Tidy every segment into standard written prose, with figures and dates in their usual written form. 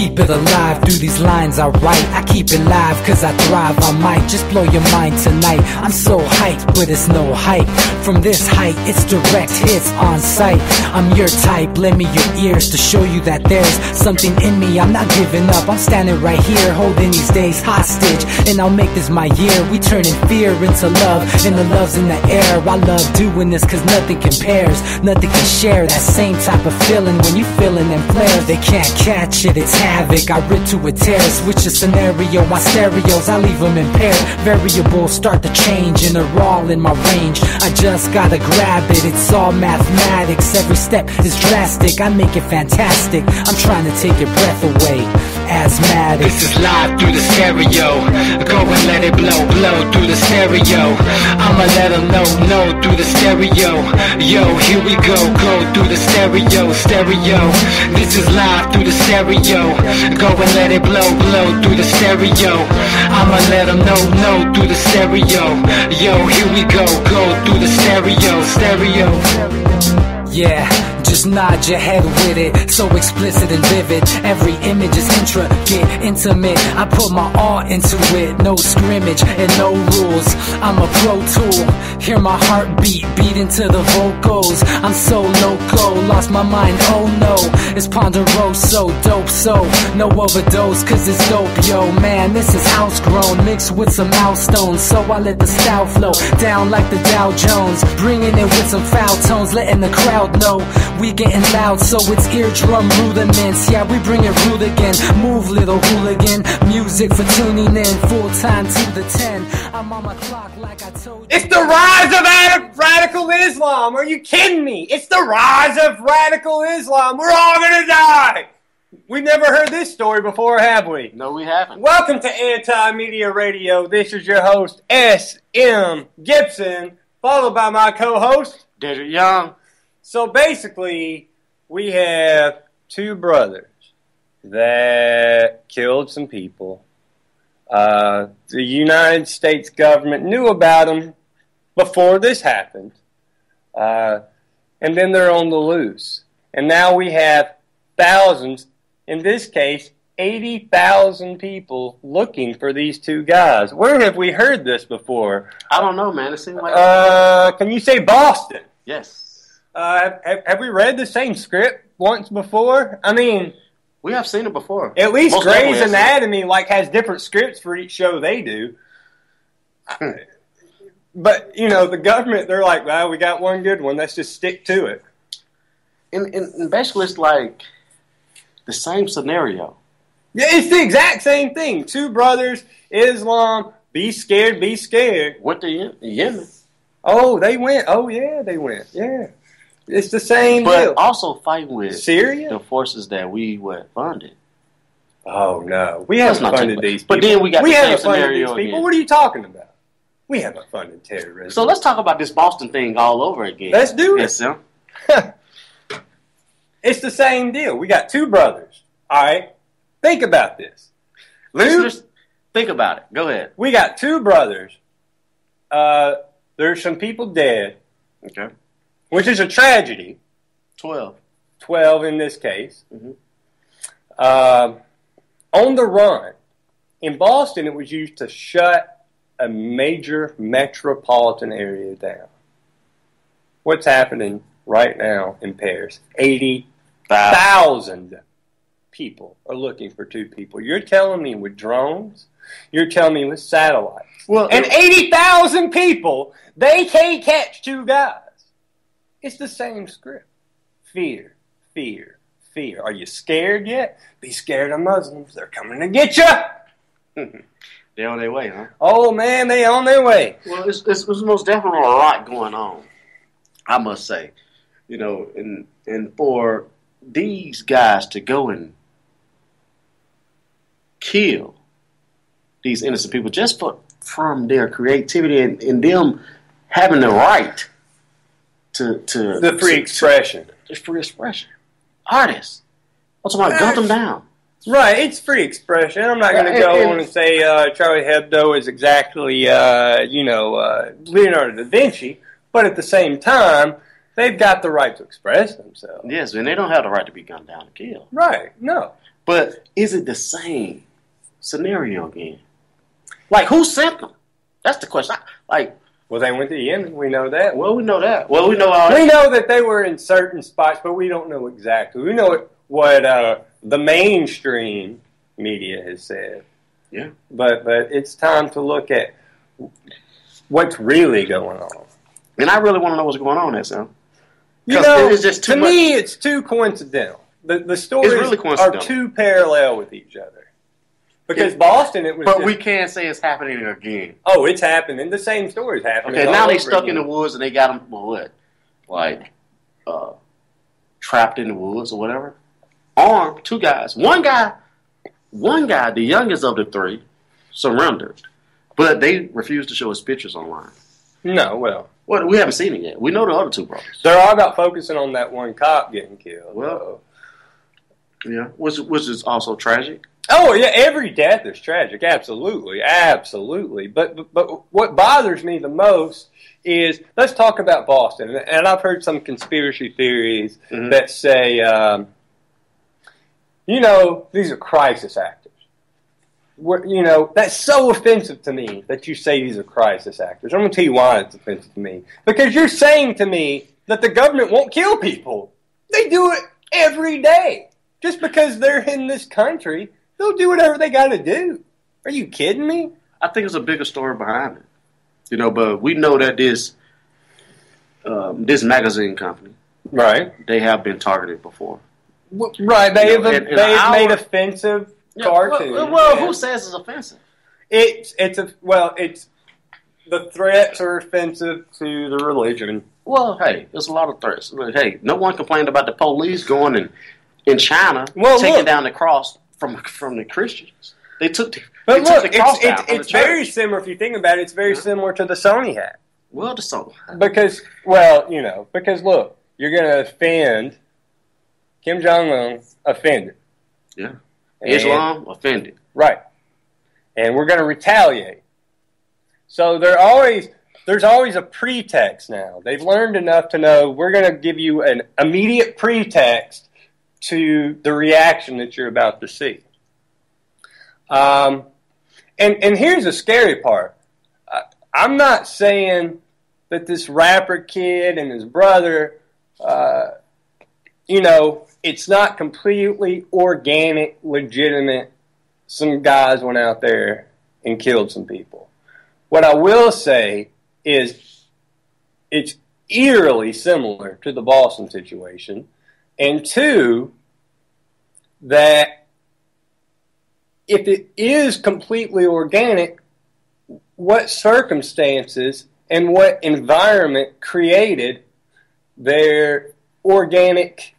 keep it alive. Through these lines I write, I keep it live cause I thrive. I might just blow your mind tonight. I'm so hyped, but it's no hype. From this height, it's direct hits on sight. I'm your type, lend me your ears to show you that there's something in me. I'm not giving up, I'm standing right here, holding these days hostage. And I'll make this my year. We turning fear into love, and the love's in the air. I love doing this cause nothing compares. Nothing can share that same type of feeling when you feeling them flares. They can't catch it, it's havoc. I rip to a tear, switch the scenario. My stereos, I leave them impaired. Variables start to change and they're all in my range. I just gotta grab it, it's all mathematics. Every step is drastic, I make it fantastic. I'm trying to take your breath away. Asthmatic. This is live through the stereo. Go and let it blow, blow through the stereo. I'ma let them know through the stereo. Yo, here we go through the stereo, stereo. This is live through the stereo. Go and let it blow, blow through the stereo. I'ma let them know through the stereo. Yo, here we go through the stereo, stereo. Yeah, just nod your head with it, so explicit and vivid. Every image is intricate, intimate. I put my all into it, no scrimmage and no rules. I'm a pro tool, hear my heartbeat, beat into the vocals. I'm so loco, lost my mind, oh no. It's ponderoso, dope, so no overdose, cause it's dope, yo. Man, this is house grown, mixed with some milestones. So I let the style flow down like the Dow Jones, bringing it with some foul tones, letting the crowd know we getting loud, so it's eardrum rudiments. Yeah, we bring it rude again. Move, little hooligan. Music for tuning in, full time to the 10. I'm on my clock like I told you. It's the rise of radical Islam. Are you kidding me? It's the rise of radical Islam. We're all gonna die. We've never heard this story before, have we? No, we haven't. Welcome to Anti-Media Radio. This is your host, S.M. Gibson, followed by my co-host, Dedric Young. So basically, we have two brothers that killed some people. The United States government knew about them before this happened. And then they're on the loose. And now we have thousands, in this case, 80,000 people looking for these two guys. Where have we heard this before? I don't know, man. It seems like... Can you say Boston? Yes. Have we read the same script once before? I mean, we have seen it before. At least Grey's Anatomy has different scripts for each show they do. But the government, they're like, well, we got one good one. Let's just stick to it. And basically, it's like the same scenario. Yeah, it's the exact same thing. Two brothers, Islam, be scared, be scared. Went to Yemen. Oh, they went. Oh, yeah, they went. Yeah. It's the same but deal. Also fighting with Syria? The forces that we were funded. Oh, no. We haven't funded these people. But then we haven't funded these people. What are you talking about? We haven't funded terrorism. So let's talk about this Boston thing all over again. Let's do it. Yes, sir. It's the same deal. We got two brothers. All right? Think about this. Listeners, think about it. Go ahead. We got two brothers. There's some people dead. Okay. Which is a tragedy. 12 in this case. Mm-hmm. On the run. In Boston, it was used to shut a major metropolitan area down. What's happening right now in Paris? 80,000 people are looking for two people. You're telling me with drones? You're telling me with satellites? Well, and 80,000 people, they can't catch two guys. It's the same script. Fear, fear, fear. Are you scared yet? Be scared of Muslims. They're coming to get you. They're on their way, huh? Oh, man, they on their way. Well, it's most definitely a lot going on, I must say. And for these guys to go and kill these innocent people just from their creativity and them having the right to the free expression. Just free expression. Artists. What's about gun them down? Right, it's free expression. I'm not going to go on and say Charlie Hebdo is exactly, Leonardo da Vinci, but at the same time, they've got the right to express themselves. Yes, and they don't have the right to be gunned down and killed. Right, no. But is it the same scenario again? Like, who sent them? That's the question. Well, they went to Yemen. We know that. Well, we know that. Well, we know all We know that they were in certain spots, but we don't know exactly. We know what the mainstream media has said. Yeah. But it's time to look at what's really going on. And I really want to know what's going on there, Sam. You know, it's just too to much. me, it's too coincidental. The stories really are coincidental. too parallel with each other. Because Boston, it was. But just, we can't say it's happening again. Oh, it's happening. The same story's happening. Okay, all now they over stuck again. in the woods and they got them, trapped in the woods or whatever. Armed, 2 guys. One guy, the youngest of the 3, surrendered. But they refused to show his pictures online. No, well. Well, we haven't seen it yet. We know the other 2 brothers. They're all about focusing on that one cop getting killed. Well, yeah, which is also tragic. Oh, yeah, every death is tragic. Absolutely. Absolutely. But what bothers me the most is, let's talk about Boston. And I've heard some conspiracy theories that say, these are crisis actors. That's so offensive to me that you say these are crisis actors. I'm going to tell you why it's offensive to me. Because you're saying to me that the government won't kill people. They do it every day. Just because they're in this country, they'll do whatever they got to do. Are you kidding me? I think there's a bigger story behind it. But we know that this magazine company, right? They have been targeted before. Right. They've made offensive cartoons. Well, who says it's offensive? The threats are offensive to the religion. Well, hey, there's a lot of threats. Hey, no one complained about the police going in China taking down the cross from the Christians. They took the cross down. It's very similar, if you think about it, it's very similar to the Sony hat. Well, the Sony hat. Because look, you're going to offend Kim Jong-un, offended. Yeah. Islam, offended. Right. And we're going to retaliate. So there's always a pretext now. They've learned enough to know we're going to give you an immediate pretext to the reaction that you're about to see. And here's the scary part. I'm not saying that this rapper kid and his brother, it's not completely organic, legitimate. Some guys went out there and killed some people. What I will say is it's eerily similar to the Boston situation. And 2, that if it is completely organic, what circumstances and what environment created their organic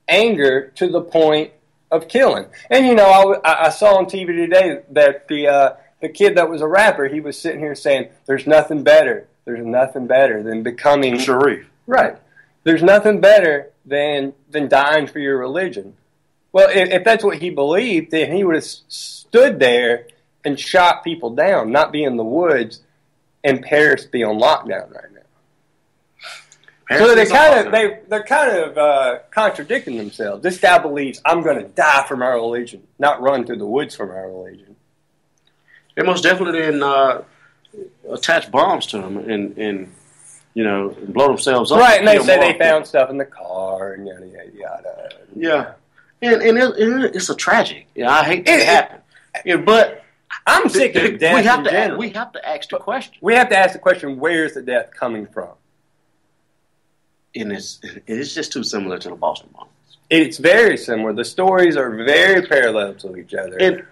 anger to the point of killing? And I saw on TV today that the kid that was a rapper, he was sitting here saying, "There's nothing better than becoming Sharif." Right. There's nothing better than dying for your religion. Well, if that's what he believed, then he would have stood there and shot people down, not be in the woods, and Paris be on lockdown right now. So they're kind of contradicting themselves. This guy believes I'm going to die for my religion, not run through the woods for my religion. They most definitely didn't attach bombs to them and blow themselves up. Right, and they say they found stuff in the car and yada yada yada. Yeah. And it's a tragic. I hate that it happened. But I'm sick of death we have in to general. We have to ask the question. We have to ask the question: where is the death coming from? And it's just too similar to the Boston bombs. It's very similar. The stories are very parallel to each other.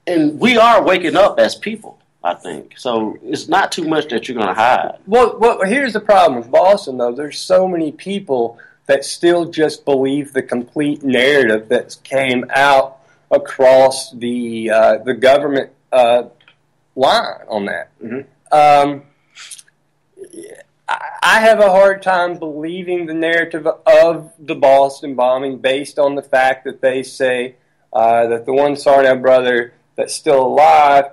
And we are waking up as people, I think. So it's not too much that you're going to hide. Well, here's the problem with Boston, though. There's so many people that still just believe the complete narrative that came out across the government line on that. Mm-hmm. I have a hard time believing the narrative of the Boston bombing based on the fact that they say that the one Sarnell brother that's still alive,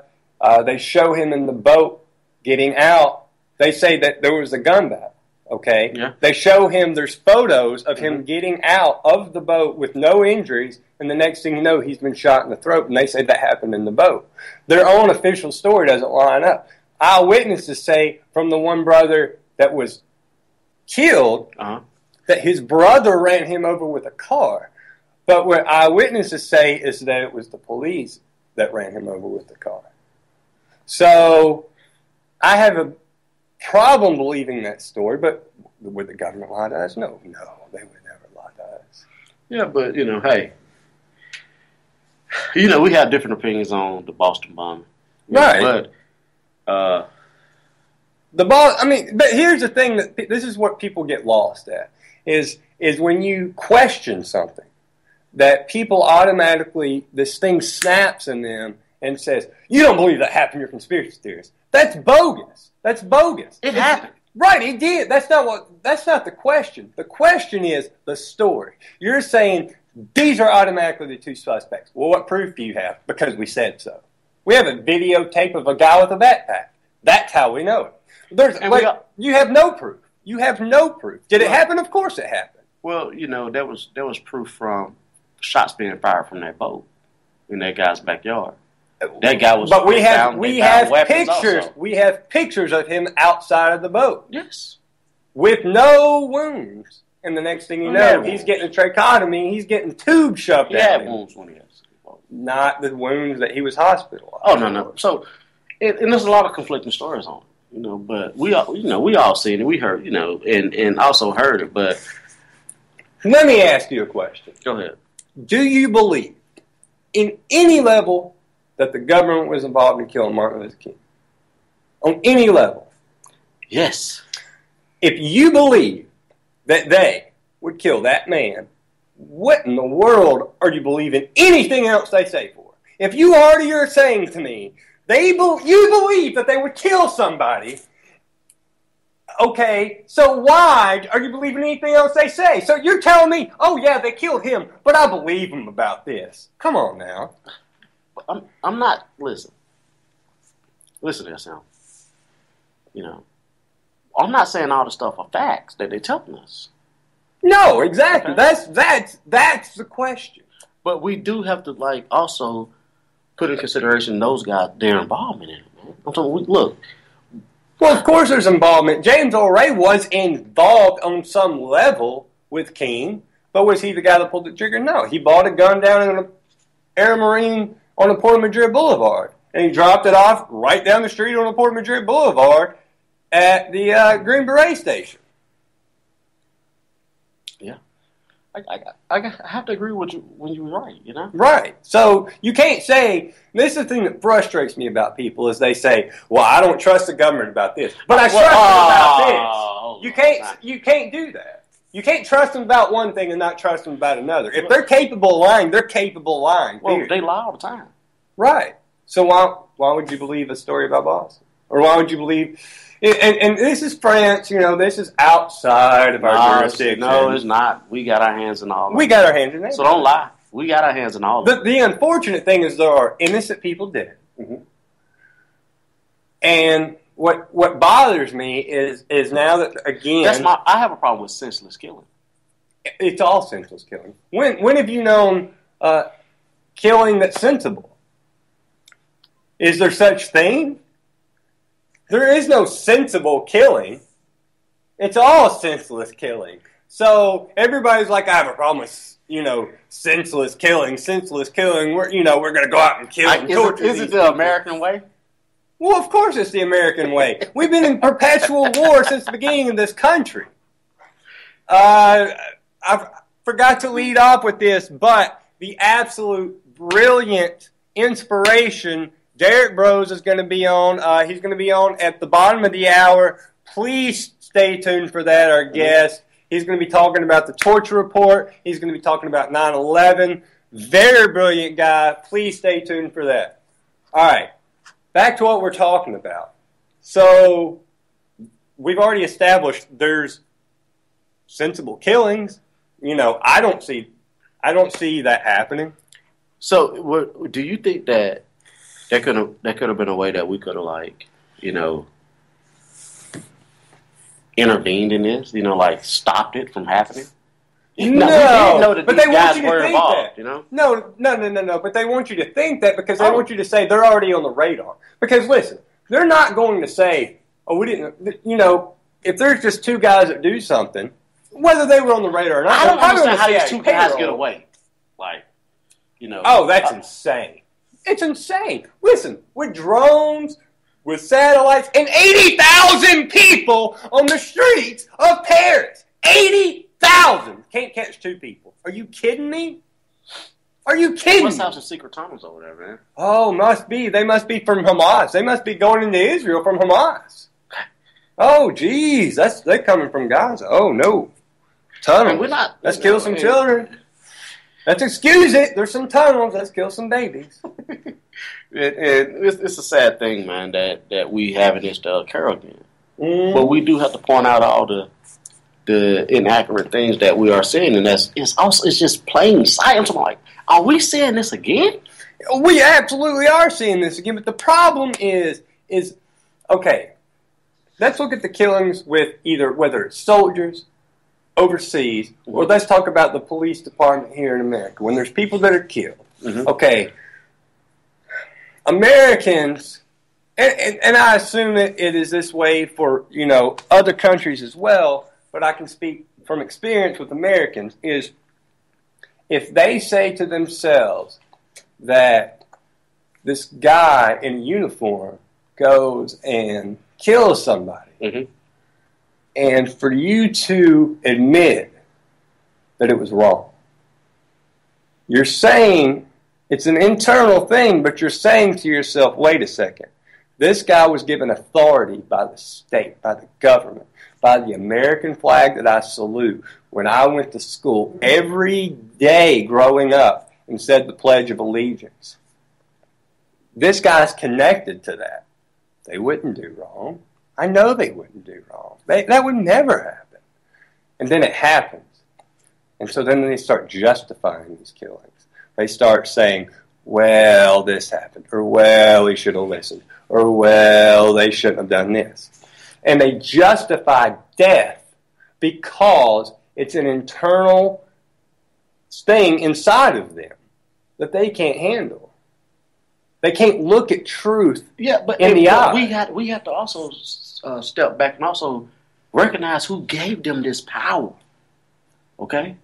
they show him in the boat getting out. They say that there was a gun battle. Okay? Yeah. They show him, there's photos of him getting out of the boat with no injuries, and the next thing you know, he's been shot in the throat, and they say that happened in the boat. Their own official story doesn't line up. Eyewitnesses say from the one brother that was killed that his brother ran him over with a car. But what eyewitnesses say is that it was the police that ran him over with the car. So I have a problem believing that story, but would the government lie to us? No, they would never lie to us. Yeah, but, hey, we have different opinions on the Boston bombing. Right. But, but here's the thing, that this is what people get lost at, is when you question something, that people automatically, this thing snaps in them and says, you don't believe that happened, you're a conspiracy theorist. That's bogus. It happened. Right, it did. That's not the question. The question is the story. You're saying these are automatically the two suspects. Well, what proof do you have? Because we said so. We have a videotape of a guy with a backpack. That's how we know it. You have no proof. You have no proof. Did it happen? Of course it happened. Well, there was proof from shots being fired from that boat in that guy's backyard. That guy was. But we have pictures. Also. We have pictures of him outside of the boat. Yes, with no wounds. And the next thing you know, he's getting a tracheotomy. He's getting tubes shoved out. He had wounds when he was. Not the wounds that he was hospitalized. Oh no. So, and there's a lot of conflicting stories on it, But we all seen it. We heard, and also heard it. But let me ask you a question. Go ahead. Do you believe, in any level, that the government was involved in killing Martin Luther King? On any level? Yes. If you believe that they would kill that man, what in the world are you believing anything else they say for? If you already are saying to me, you believe that they would kill somebody, okay, so why are you believing anything else they say? So you're telling me, oh yeah, they killed him, but I believe them about this. Come on now. I'm not, listen to that sound. I'm not saying all the stuff are facts that they're telling us. No, exactly. Okay. That's the question. But we do have to also put in consideration those guys, their involvement in it, man. I'm talking, look. Well, of course there's involvement. James Earl Ray was involved on some level with King, but was he the guy that pulled the trigger? No. He bought a gun down in an Air Marine on the Port Madrid Boulevard, and he dropped it off right down the street on the Port Madrid Boulevard at the Green Beret station. Yeah. I have to agree with you when you're right, Right. So you can't say, this is the thing that frustrates me about people, is they say, well, I don't trust the government about this, but I trust them about this. You can't do that. You can't trust them about one thing and not trust them about another. If they're capable of lying, they're capable of lying. Well, they lie all the time. Right. So why would you believe a story about Boston? Or why would you believe... And this is France, this is outside of our jurisdiction. No, it's not. We got our hands in all of it. We got our hands in it. So don't lie. We got our hands in all of it. The unfortunate thing is there are innocent people dead. Mm-hmm. And what bothers me is now that, again... I have a problem with senseless killing. It's all senseless killing. When have you known killing that's sensible? Is there such thing? There is no sensible killing. It's all senseless killing. So everybody's like, I have a problem with, senseless killing. Senseless killing. We're going to go out and kill and torture. Is it the American way? Well, of course it's the American way. We've been in perpetual war since the beginning of this country. I forgot to lead off with this, but the absolute brilliant inspiration, Derek Bros is going to be on. He's going to be on at the bottom of the hour. Please stay tuned for that, our guest. He's going to be talking about the torture report. He's going to be talking about 9/11. Very brilliant guy. Please stay tuned for that. All right. Back to what we're talking about. So we've already established there's sensible killings. I don't see that happening. So do you think that could have been a way that we could have intervened in this, like stopped it from happening? No, we didn't know that but these they want guys you to were think involved, that. No. But they want you to think that because they want you to say they're already on the radar. Because listen, they're not going to say, "Oh, we didn't." If there's just two guys that do something, whether they were on the radar or not, I don't understand how these CIA two guys payroll. get away. Like, Oh, that's insane. It's insane. Listen, with drones, with satellites, and 80,000 people on the streets of Paris. 80,000! Can't catch two people. Are you kidding me? Are you kidding Must me? have some secret tunnels over there, man. Oh, must be. They must be from Hamas. They must be going into Israel from Hamas. Oh, geez. They're coming from Gaza. Oh, no. Tunnels. Let's kill some children. Let's excuse it. There's some tunnels. Let's kill some babies. It's a sad thing, man, that we having this to occur again. But we do have to point out all the inaccurate things that we are seeing, and it's just plain science. I'm like, are we seeing this again? We absolutely are seeing this again, but the problem is okay. Let's look at the killings with whether it's soldiers overseas, or let's talk about the police department here in America. When there's people that are killed, okay, Americans, and I assume that it is this way for other countries as well, but I can speak from experience with Americans, is if they say to themselves that this guy in uniform goes and kills somebody, and for you to admit that it was wrong, you're saying it's an internal thing, but you're saying to yourself, wait a second, this guy was given authority by the state, by the government, by the American flag that I salute when I went to school every day growing up and said the Pledge of Allegiance. This guy's connected to that. They wouldn't do wrong. I know they wouldn't do wrong. That would never happen. And then it happens. And so then they start justifying these killings. They start saying, well, this happened, or well, he should have listened, or well, they shouldn't have done this. And they justify death because it's an internal thing inside of them that they can't handle. They can't look at truth in the eye. We have to also step back and also recognize who gave them this power. Okay?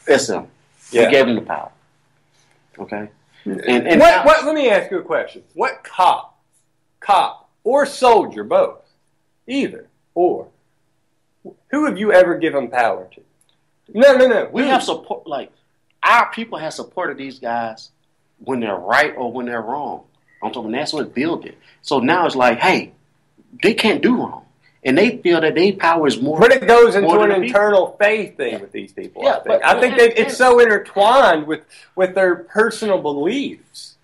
It's them. We gave them the power. Okay? And let me ask you a question. What cop, or soldier, both, either, or, who have you ever given power to? No. We have support, like, our people have supported these guys when they're right or when they're wrong. I'm talking, that's what built it. So now it's like, hey, they can't do wrong. And they feel that their power is more. But it goes into an internal faith thing with these people. Yeah, I think it's so intertwined with their personal beliefs.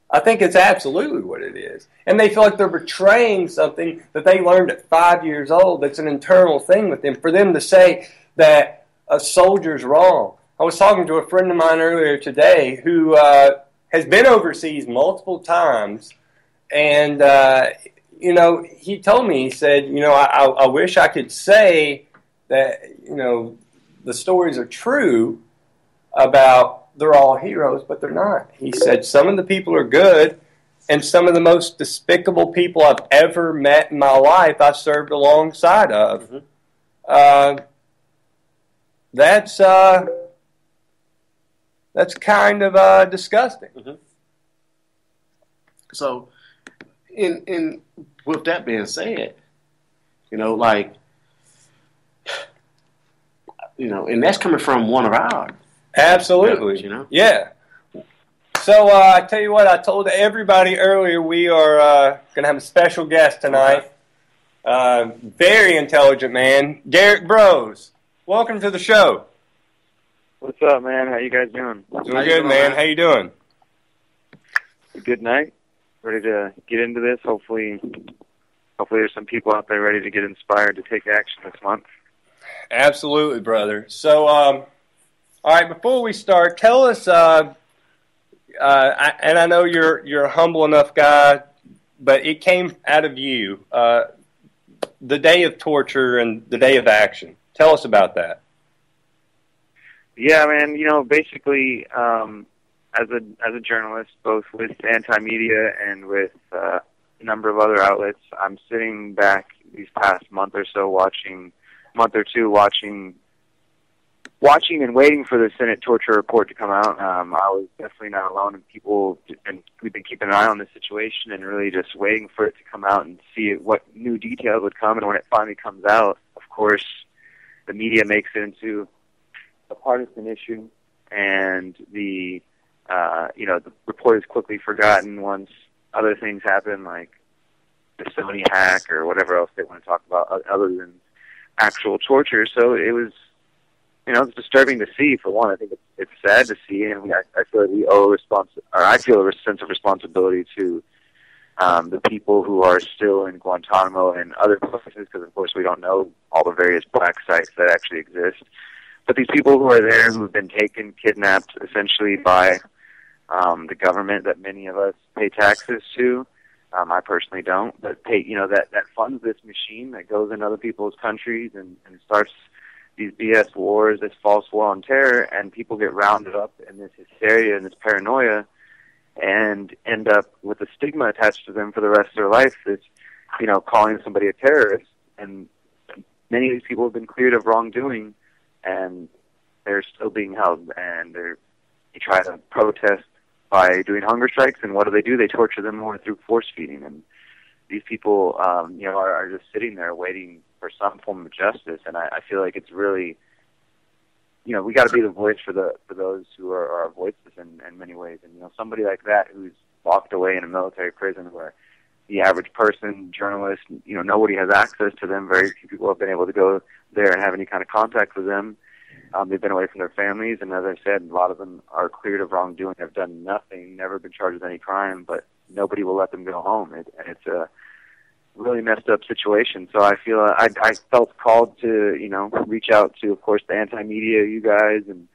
I think it's absolutely what it is. And they feel like they're betraying something that they learned at 5 years old that's an internal thing with them. For them to say that a soldier's wrong. I was talking to a friend of mine earlier today who has been overseas multiple times, and he told me, he said, I wish I could say that, the stories are true about they're all heroes, but they're not. He said some of the people are good, and some of the most despicable people I've ever met in my life I served alongside of. That's kind of disgusting. So, in with that being said, and that's coming from one of our absolutely, members, yeah. So I tell you what, I told everybody earlier we are going to have a special guest tonight. Okay. Very intelligent man, Dedric Bros. Welcome to the show. What's up, man? How you guys doing? Doing good, man. How you doing? A good night. Ready to get into this. Hopefully there's some people out there ready to get inspired to take action this month. Absolutely, brother. So, all right, before we start, tell us, and I know you're a humble enough guy, but it came out of you. the day of torture and the day of action. Tell us about that. Yeah, man. Basically, as a journalist, both with Anti-Media and with a number of other outlets, I'm sitting back these past month or two, watching and waiting for the Senate torture report to come out. I was definitely not alone, and we've been keeping an eye on this situation and really just waiting for it to come out and see what new details would come. And when it finally comes out, of course, the media makes it into a partisan issue, and the report is quickly forgotten once other things happen, like the Sony hack or whatever else they want to talk about other than actual torture. So it was, it's disturbing to see. For one, I think it's sad to see, and I feel like we owe I feel a sense of responsibility to the people who are still in Guantanamo and other places, because of course we don't know all the various black sites that actually exist. But these people who are there, who have been taken, kidnapped, essentially by the government that many of us pay taxes to. I personally don't, but that funds this machine that goes in other people's countries and starts these BS wars, this false war on terror, and people get rounded up in this hysteria and this paranoia and end up with a stigma attached to them for the rest of their life. It's, calling somebody a terrorist. And many of these people have been cleared of wrongdoing, and they're still being held, and they try to protest by doing hunger strikes, and what do? They torture them more through force feeding. And these people, are just sitting there waiting for some form of justice. And I feel like it's really, we got to be the voice for those who are voiceless in many ways. And somebody like that who's locked away in a military prison where the average person, journalist, nobody has access to them. Very few people have been able to go there and have any kind of contact with them. They've been away from their families, and as I said, a lot of them are cleared of wrongdoing, have done nothing, never been charged with any crime, but nobody will let them go home. And it's a really messed up situation. So I feel I felt called to, reach out to, of course, the Anti-Media, you guys, and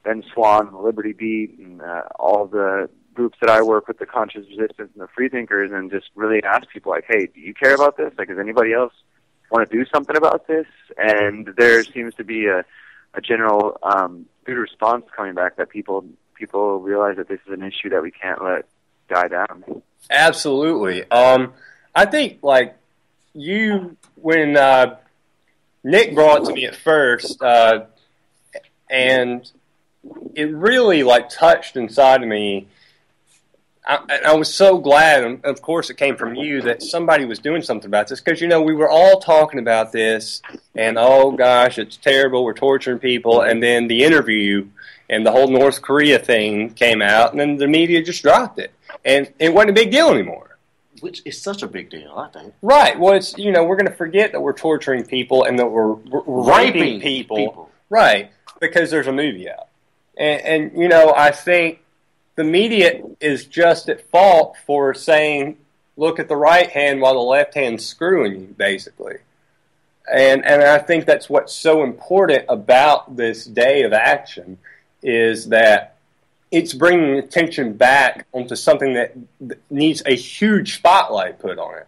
Ben Swan, and the Liberty Beat, and all the groups that I work with, the Conscious Resistance and the Freethinkers, and just really ask people, like, hey, do you care about this? Like, does anybody else want to do something about this? And there seems to be a general good response coming back, that people realize that this is an issue that we can't let die down. Absolutely. I think, like, when Nick brought it to me at first, and it really, like, touched inside of me. I was so glad, and of course it came from you, that somebody was doing something about this, because, we were all talking about this, and oh gosh, it's terrible, we're torturing people, and then the interview and the whole North Korea thing came out, and then the media just dropped it, and it wasn't a big deal anymore. Which is such a big deal, I think. Right, well, it's, we're going to forget that we're torturing people and that we're raping people. Right, because there's a movie out. And I think the media is just at fault for saying, look at the right hand while the left hand's screwing you, basically. And I think that's what's so important about this day of action, is that it's bringing attention back onto something that needs a huge spotlight put on it.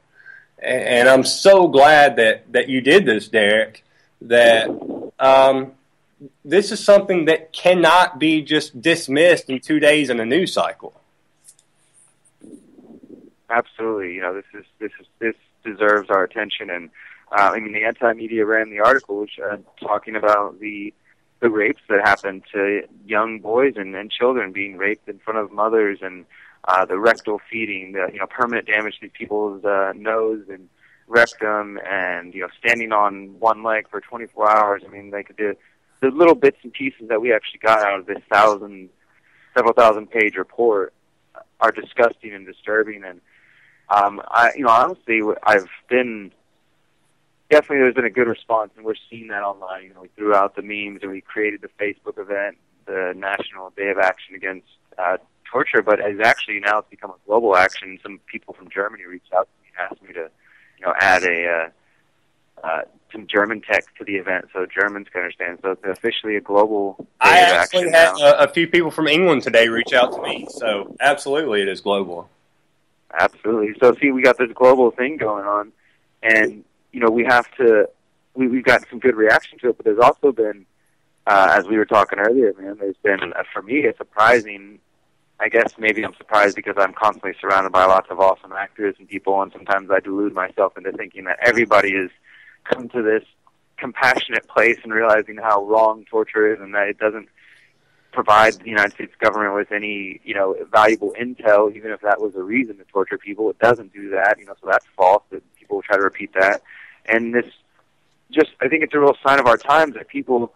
And I'm so glad that you did this, Derek, that this is something that cannot be just dismissed in 2 days in a news cycle. Absolutely, this deserves our attention, and the Anti-Media ran the article which talking about the rapes that happen to young boys and children, being raped in front of mothers, and the rectal feeding, the permanent damage to people's nose and rectum, and standing on one leg for 24 hours. Like the little bits and pieces that we actually got out of this several thousand page report are disgusting and disturbing. And honestly, there's been a good response, and we're seeing that online. We threw out the memes, and we created the Facebook event, the National Day of Action Against Torture. But now it's become a global action. Some people from Germany reached out to me and asked me to, add some German text to the event so Germans can understand. So it's officially a global day I of actually action had a few people from England today reach out to me. So absolutely, it is global. Absolutely. So see, we got this global thing going on, and we have to. We've got some good reaction to it, but there's also been, as we were talking earlier, man. There's been, for me, a surprising. I guess maybe I'm surprised because I'm constantly surrounded by lots of awesome actors and people, and sometimes I delude myself into thinking that everybody has come to this compassionate place and realizing how wrong torture is and that it doesn't provide the United States government with any, valuable intel, even if that was a reason to torture people. It doesn't do that, so that's false, that people try to repeat that. And I think it's a real sign of our times that people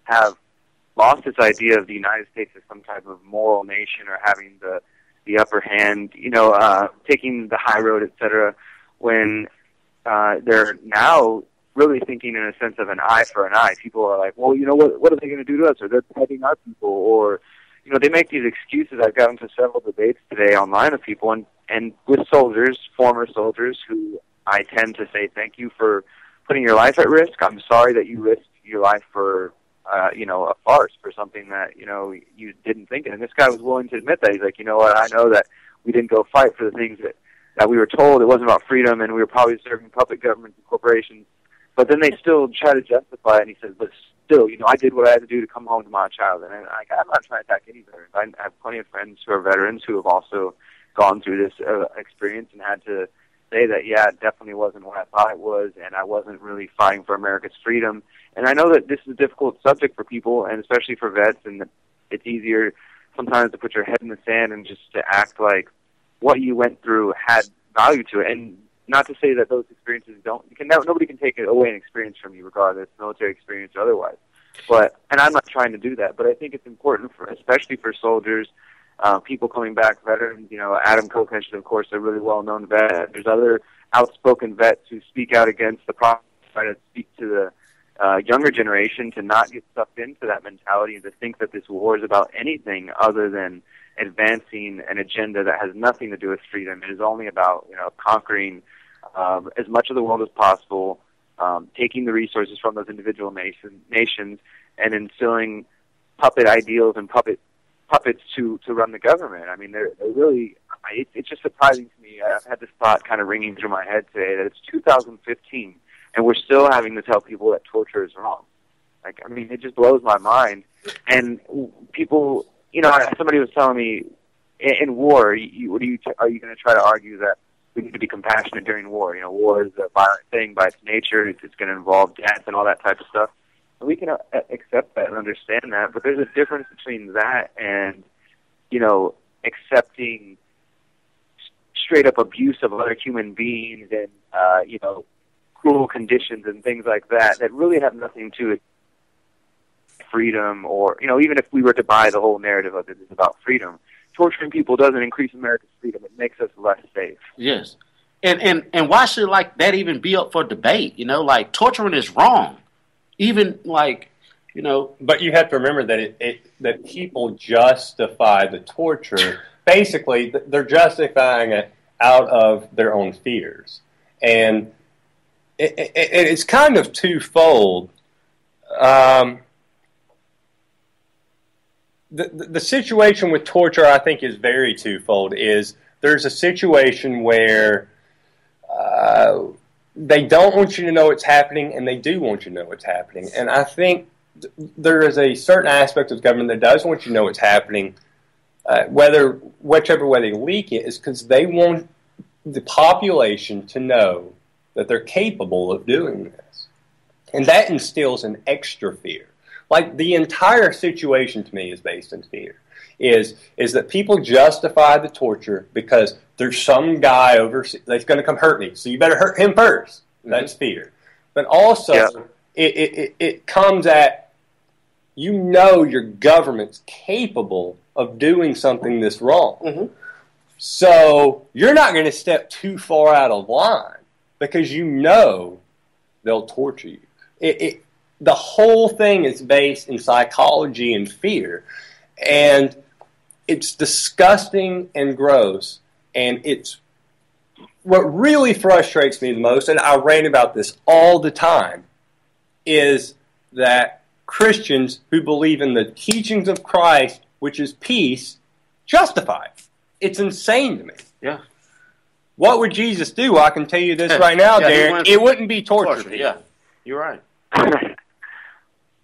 have lost this idea of the United States as some type of moral nation or having the upper hand, taking the high road, etc., when they're now really thinking in a sense of an eye for an eye. People are like, well, what are they going to do to us? Or they're petting our people. Or, they make these excuses. I've gotten into several debates today online with people and with soldiers, former soldiers, who I tend to say, thank you for putting your life at risk. I'm sorry that you risked your life for a farce, for something that, you didn't think. And this guy was willing to admit that. He's like, you know what, I know that we didn't go fight for the things that we were told. It wasn't about freedom, and we were probably serving puppet governments and corporations. But then they still try to justify it, and he says, but still, I did what I had to do to come home to my child. And I'm not trying to attack any veterans. I have plenty of friends who are veterans who have also gone through this experience and had to say that, yeah, it definitely wasn't what I thought it was, and I wasn't really fighting for America's freedom. And I know that this is a difficult subject for people, and especially for vets, and it's easier sometimes to put your head in the sand and just to act like what you went through had value to it. And not to say that those experiences nobody can take away an experience from you, regardless, military experience or otherwise. And I'm not trying to do that, but I think it's important especially for soldiers, people coming back, veterans. Adam Kokesh is, of course, a really well-known vet. There's other outspoken vets who speak out against the problem, try to speak to the younger generation to not get sucked into that mentality and to think that this war is about anything other than advancing an agenda that has nothing to do with freedom. It is only about conquering as much of the world as possible, taking the resources from those individual nations, and instilling puppet ideals and puppets to run the government. I mean, they're really. It's just surprising to me. I've had this thought kind of ringing through my head today that it's 2015 and we're still having to tell people that torture is wrong. It just blows my mind. And people, somebody was telling me, in war, are you going to try to argue that we need to be compassionate during war? War is a violent thing by its nature. It's going to involve death and all that type of stuff. And we can accept that and understand that, but there's a difference between that and, accepting straight-up abuse of other human beings and, cruel conditions and things like that really have nothing to it freedom, or even if we were to buy the whole narrative of it is about freedom, torturing people doesn't increase America's freedom. It makes us less safe. Yes. And why should that even be up for debate? Torturing is wrong. Even But you have to remember that that people justify the torture. Basically, they're justifying it out of their own fears, and it's kind of twofold. The situation with torture, I think, is very twofold. There's a situation where they don't want you to know what's happening, and they do want you to know what's happening. And I think there is a certain aspect of government that does want you to know what's happening, whichever way they leak it, is because they want the population to know that they're capable of doing this. And that instills an extra fear. The entire situation to me is based in fear. Is that people justify the torture because there's some guy overseas that's going to come hurt me, so you better hurt him first. That's fear. But also, it comes at, your government's capable of doing something this wrong. Mm-hmm. So you're not going to step too far out of line because they'll torture you. The whole thing is based in psychology and fear. And it's disgusting and gross. And it's what really frustrates me the most, and I rant about this all the time, is that Christians who believe in the teachings of Christ, which is peace, justify it. It's insane to me. Yeah. what would Jesus do? I can tell you this right now, Derek. It wouldn't be torture. Yeah, you're right.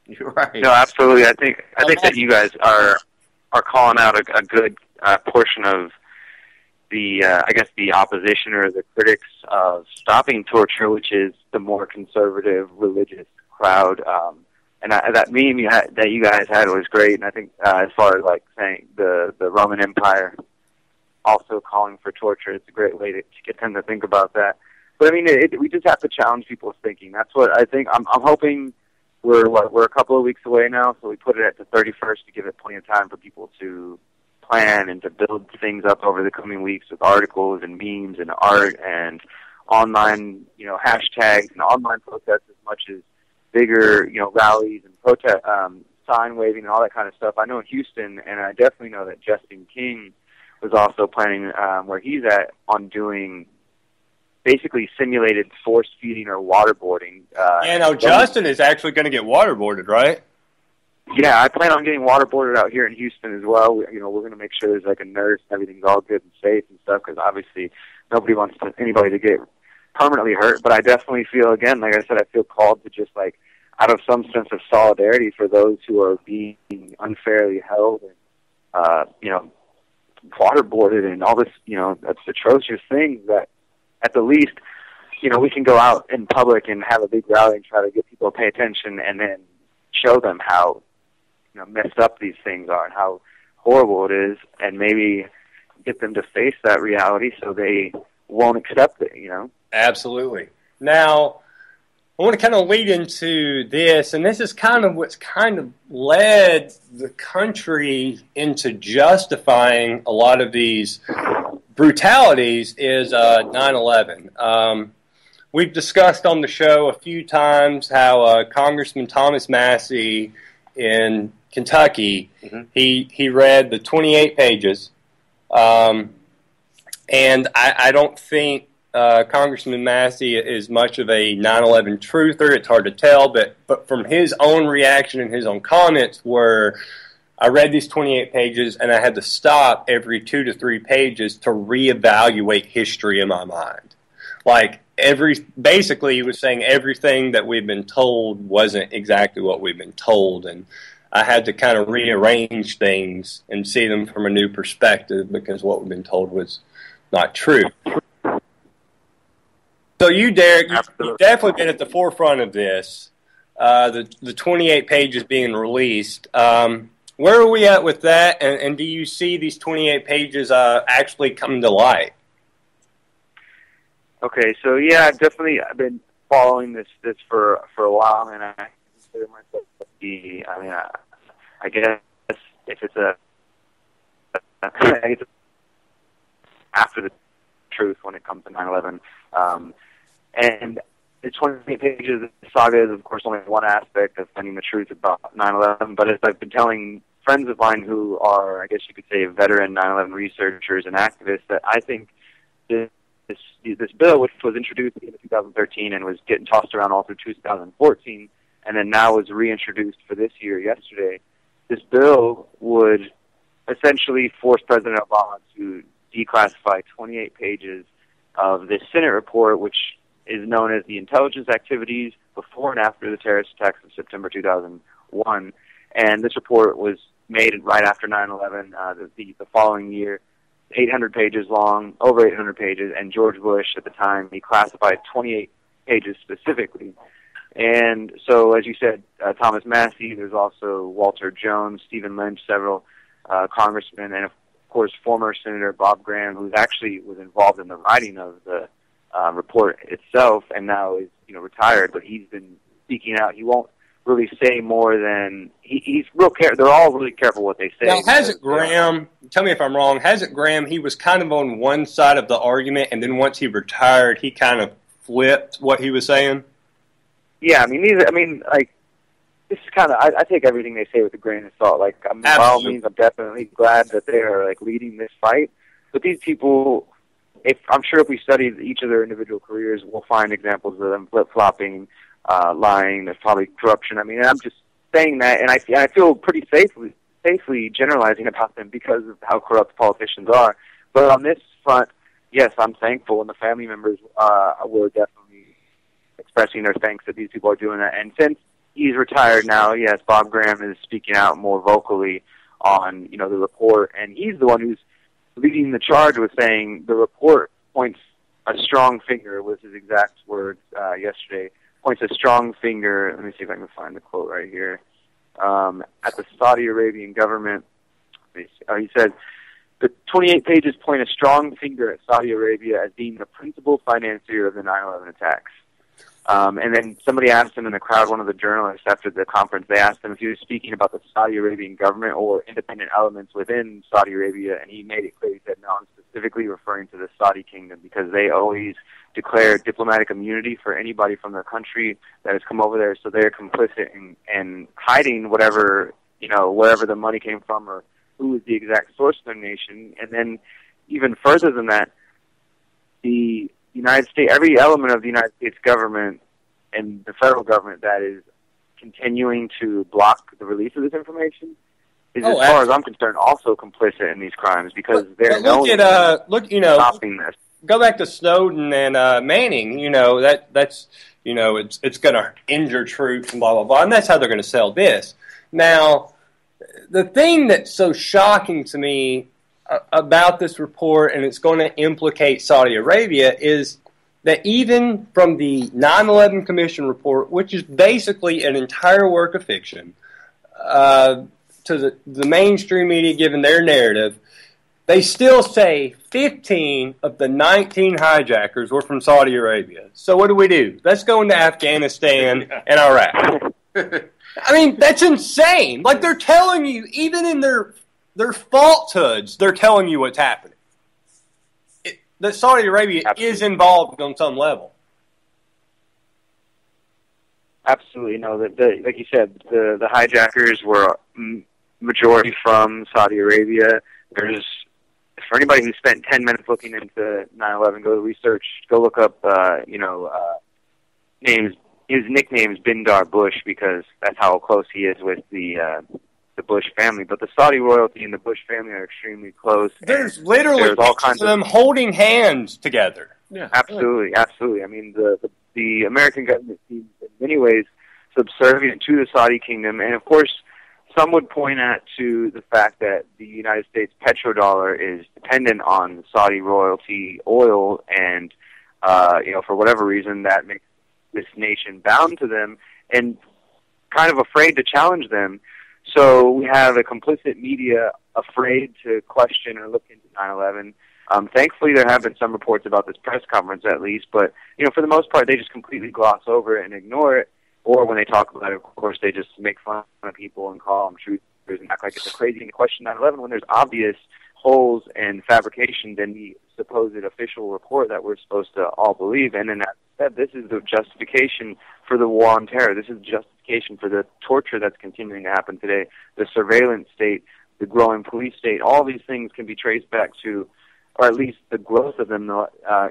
You're right. No, absolutely. I think that you guys are calling out a good portion of the I guess the opposition or the critics of stopping torture, which is the more conservative religious crowd. And that meme that you guys had was great. And I think as far as like saying the Roman Empire also calling for torture, it's a great way to get them to think about that. But I mean, we just have to challenge people's thinking. That's what I think. I'm hoping we're a couple of weeks away now, so we put it at the 31st to give it plenty of time for people to plan and to build things up over the coming weeks with articles and memes and art and online, hashtags and online protests as much as bigger, rallies and protest, sign waving and all that kind of stuff. I know in Houston, and I definitely know that Justin King was also planning where he's at on doing basically simulated force feeding or waterboarding. Justin is actually going to get waterboarded, right? Yeah, I plan on getting waterboarded out here in Houston as well. We're going to make sure there's like a nurse, everything's all good and safe and stuff, because obviously nobody wants anybody to get permanently hurt. But I definitely feel, again, like I said, I feel called to just like out of some sense of solidarity for those who are being unfairly held and, waterboarded and all this, that's atrocious things that at the least, we can go out in public and have a big rally and try to get people to pay attention and then show them how, messed up these things are and how horrible it is, and maybe get them to face that reality so they won't accept it, Absolutely. Now, I want to kind of lead into this, and this is kind of what's kind of led the country into justifying a lot of these brutalities is 9/11. We've discussed on the show a few times how Congressman Thomas Massey in Kentucky, he read the 28 pages, and I don't think Congressman Massey is much of a 9/11 truther. It's hard to tell, but from his own reaction and his own comments were, I read these 28 pages and I had to stop every 2 to 3 pages to reevaluate history in my mind. Like basically he was saying everything that we've been told wasn't exactly what we've been told, and I had to kind of rearrange things and see them from a new perspective because what we've been told was not true. So you, Derek, you've definitely been at the forefront of this, the 28 pages being released. Where are we at with that, and do you see these 28 pages actually coming to light? Okay, so yeah, I've been following this for a while, and I consider myself to be, I guess if it's after the truth when it comes to 9/11. And the 28 pages of the saga is, of course, only one aspect of finding the truth about 9/11, but as I've been telling friends of mine who are, I guess you could say, veteran 9/11 researchers and activists, that I think this bill, which was introduced in 2013 and was getting tossed around all through 2014, and then now was reintroduced for this year yesterday, this bill would essentially force President Obama to declassify 28 pages of this Senate report, which is known as the intelligence activities before and after the terrorist attacks of September 2001. And this report was made right after 9/11, the following year, 800 pages long, over 800 pages, and George Bush at the time, he classified 28 pages specifically. And so, as you said, Thomas Massey, there's also Walter Jones, Stephen Lynch, several congressmen, and of course former Senator Bob Graham, who actually was involved in the writing of the report itself, and now is retired, but he's been speaking out. He won't really say more than he's real careful. They're all really careful what they say. Now, hasn't Graham? Tell me if I'm wrong. Hasn't Graham? He was kind of on one side of the argument, and then once he retired, he kind of flipped what he was saying. Yeah, this is kind of. I take everything they say with a grain of salt. By all means, I'm definitely glad that they are leading this fight. But these people, I'm sure if we study each of their individual careers, we'll find examples of them flip-flopping, lying. There's probably corruption. And I'm just saying that, and I feel pretty safely generalizing about them because of how corrupt politicians are. But on this front, yes, I'm thankful, and the family members were definitely expressing their thanks that these people are doing that. And since he's retired now, yes, Bob Graham is speaking out more vocally on, the report, and he's the one who's leading the charge with saying the report points a strong finger, was his exact words yesterday, points a strong finger, let me see if I can find the quote right here, at the Saudi Arabian government. He said, the 28 pages point a strong finger at Saudi Arabia as being the principal financier of the 9/11 attacks. And then somebody asked him in the crowd, one of the journalists after the conference, they asked him if he was speaking about the Saudi Arabian government or independent elements within Saudi Arabia, and he made it clear, he said, no, I'm specifically referring to the Saudi kingdom because they always declare diplomatic immunity for anybody from their country that has come over there, so they're complicit in hiding whatever, wherever the money came from or who is the exact source of their nation. And then even further than that, the United States, every element of the United States government and the federal government that is continuing to block the release of this information is, as far as I'm concerned, also complicit in these crimes because they're stopping this. Go back to Snowden and Manning. That's it's going to injure troops and blah blah blah, and that's how they're going to sell this. Now, the thing that's so shocking to me about this report, and it's going to implicate Saudi Arabia, is that even from the 9/11 Commission report, which is basically an entire work of fiction, to the mainstream media giving their narrative, they still say 15 of the 19 hijackers were from Saudi Arabia. So what do? Let's go into Afghanistan and Iraq. I mean, that's insane. Like, they're telling you, even in their falsehoods, they're telling you what's happening. That Saudi Arabia is involved on some level. Absolutely, no. Like you said, the hijackers were majority from Saudi Arabia. There's, for anybody who spent 10 minutes looking into 9/11, go research, go look up, names. His nickname is Bindar Bush because that's how close he is with the Bush family. But the Saudi royalty and the Bush family are extremely close. There's literally all kinds of them holding hands together. Yeah, absolutely. I mean, the American government seems in many ways subservient to the Saudi kingdom, and of course, some would point to the fact that the United States petrodollar is dependent on Saudi royalty oil, and for whatever reason, that makes this nation bound to them and kind of afraid to challenge them. So we have a complicit media afraid to question or look into 9/11. Thankfully, there have been some reports about this press conference, at least, but for the most part, they just completely gloss over it and ignore it. Or when they talk about it, of course, they just make fun of people and call them truthers and act like it's a crazy thing to question 9/11 when there's obvious holes and fabrications in the supposed official report that we're supposed to all believe. And then that said, this is the justification for the war on terror. This is justification for the torture that's continuing to happen today, the surveillance state, the growing police state. All these things can be traced back to, or at least the growth of them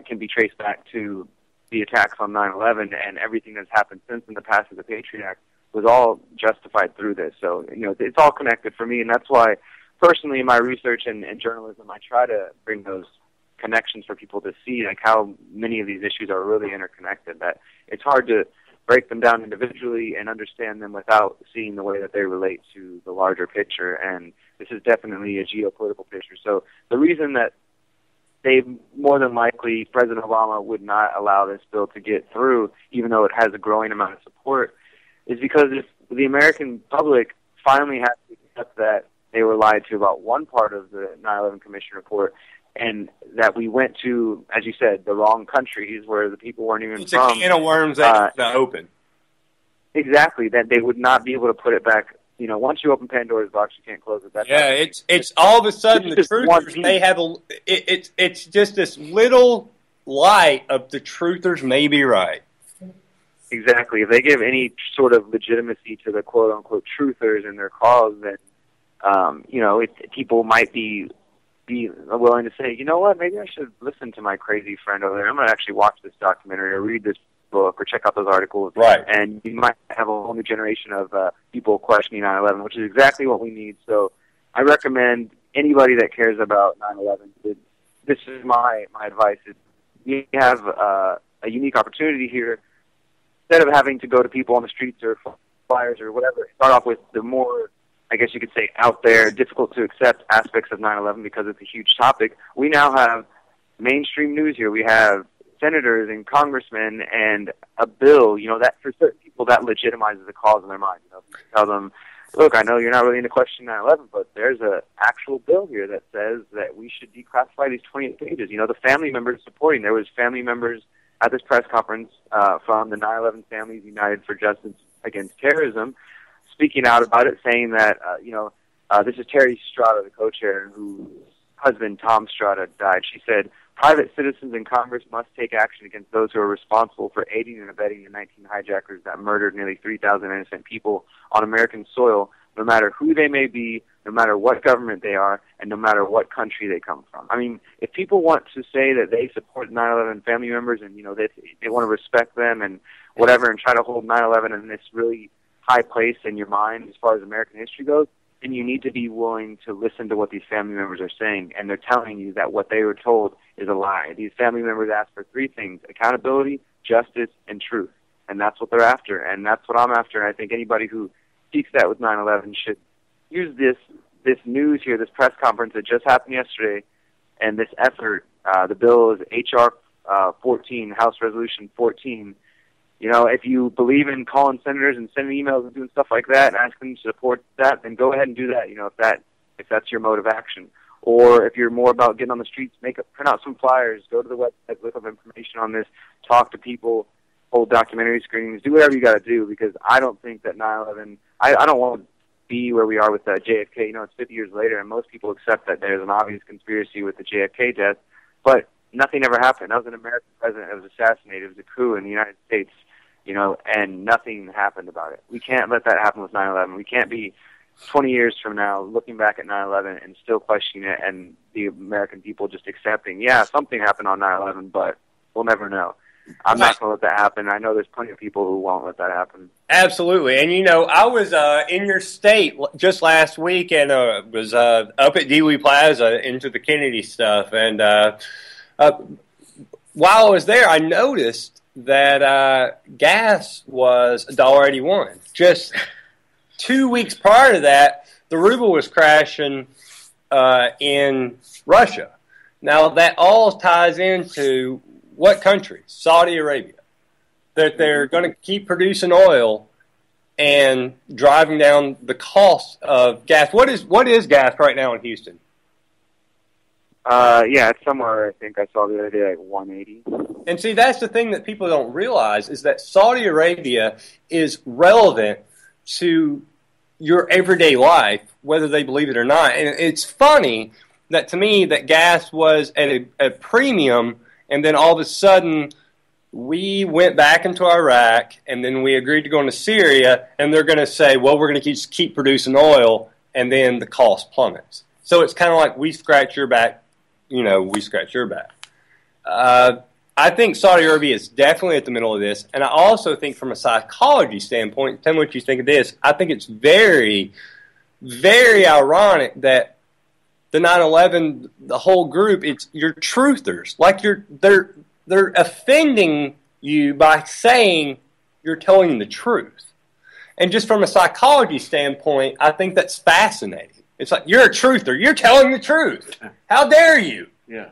can be traced back to the attacks on 9/11, and everything that's happened since in the past of the Patriot Act was all justified through this. So, it's all connected for me, and that's why, personally, in my research and journalism, I try to bring those connections for people to see, like, how many of these issues are really interconnected, that it's hard to break them down individually and understand them without seeing the way that they relate to the larger picture, and this is definitely a geopolitical picture. So the reason that more than likely, President Obama would not allow this bill to get through, even though it has a growing amount of support, is because if the American public finally has to accept that they were lied to about one part of the 9/11 Commission report, and that we went to, as you said, the wrong countries where the people weren't even it's from. It's a can of worms that's not open. Exactly, that they would not be able to put it back. Once you open Pandora's box, you can't close it. It's all of a sudden the truthers may have it's just this little light of the truthers may be right. Exactly. If they give any sort of legitimacy to the quote unquote truthers in their cause, then people might be willing to say, you know what, maybe I should listen to my crazy friend over there. I'm going to actually watch this documentary or read this book or check out those articles. Right. And you might have a whole new generation of people questioning 9/11, which is exactly what we need. So I recommend anybody that cares about 9/11 to this is my advice. Is you have a unique opportunity here. Instead of having to go to people on the streets or flyers or whatever, start off with the more, I guess you could say, out there, difficult to accept aspects of 9/11 because it's a huge topic. We now have mainstream news here. We have senators and congressmen and a bill, that for certain people that legitimizes the cause in their mind. You tell them, look, I know you're not really into question 9/11, but there's a actual bill here that says that we should declassify these 28 pages. The family members supporting. There was family members at this press conference from the 9/11 Families United for Justice Against Terrorism, speaking out about it, saying that, this is Terry Strada, the co-chair, whose husband, Tom Strada, died. She said, private citizens in Congress must take action against those who are responsible for aiding and abetting the 19 hijackers that murdered nearly 3,000 innocent people on American soil, no matter who they may be, no matter what government they are, and no matter what country they come from. I mean, if people want to say that they support 9/11 family members and, they want to respect them and whatever and try to hold 9/11 in this really high place in your mind as far as American history goes, then you need to be willing to listen to what these family members are saying, and they're telling you that what they were told is a lie. These family members ask for three things: accountability, justice, and truth, and that's what they're after, and that's what I'm after, and I think anybody who seeks that with 9/11 should use this news here, this press conference that just happened yesterday, and this effort. The bill is H.R. 14, House Resolution 14. If you believe in calling senators and sending emails and doing stuff like that and asking them to support that, then go ahead and do that, if that's your mode of action. Or if you're more about getting on the streets, print out some flyers, go to the website, look up information on this, talk to people, hold documentary screenings, do whatever you got to do, because I don't think that 9/11, I don't want to be where we are with JFK. It's 50 years later, and most people accept that there's an obvious conspiracy with the JFK death, but nothing ever happened. That was an American president that was assassinated. It was a coup in the United States. And nothing happened about it. We can't let that happen with 9/11. We can't be 20 years from now looking back at 9/11 and still questioning it and the American people just accepting, yeah, something happened on 9/11, but we'll never know. I'm not going to let that happen. I know there's plenty of people who won't let that happen. Absolutely. And, I was in your state just last week and was up at Dewey Plaza into the Kennedy stuff. And while I was there, I noticed that gas was $1.81. Just 2 weeks prior to that, the ruble was crashing in Russia. Now, that all ties into what country? Saudi Arabia. That they're going to keep producing oil and driving down the cost of gas. What is gas right now in Houston? It's somewhere, I think I saw the other day, like 180. And see, that's the thing that people don't realize is that Saudi Arabia is relevant to your everyday life, whether they believe it or not. And it's funny that to me that gas was at a premium, and then all of a sudden we went back into Iraq, and then we agreed to go into Syria, and they're going to say, well, we're going to keep producing oil, and then the cost plummets. So it's kind of like we scratch your back, we scratch your back. I think Saudi Arabia is definitely at the middle of this, and I also think from a psychology standpoint, tell me what you think of this, I think it's very, very ironic that the 9/11, the whole group, you're truthers. Like they're offending you by saying you're telling the truth. And just from a psychology standpoint, I think that's fascinating. It's like, you're a truther. You're telling the truth. How dare you? Yeah.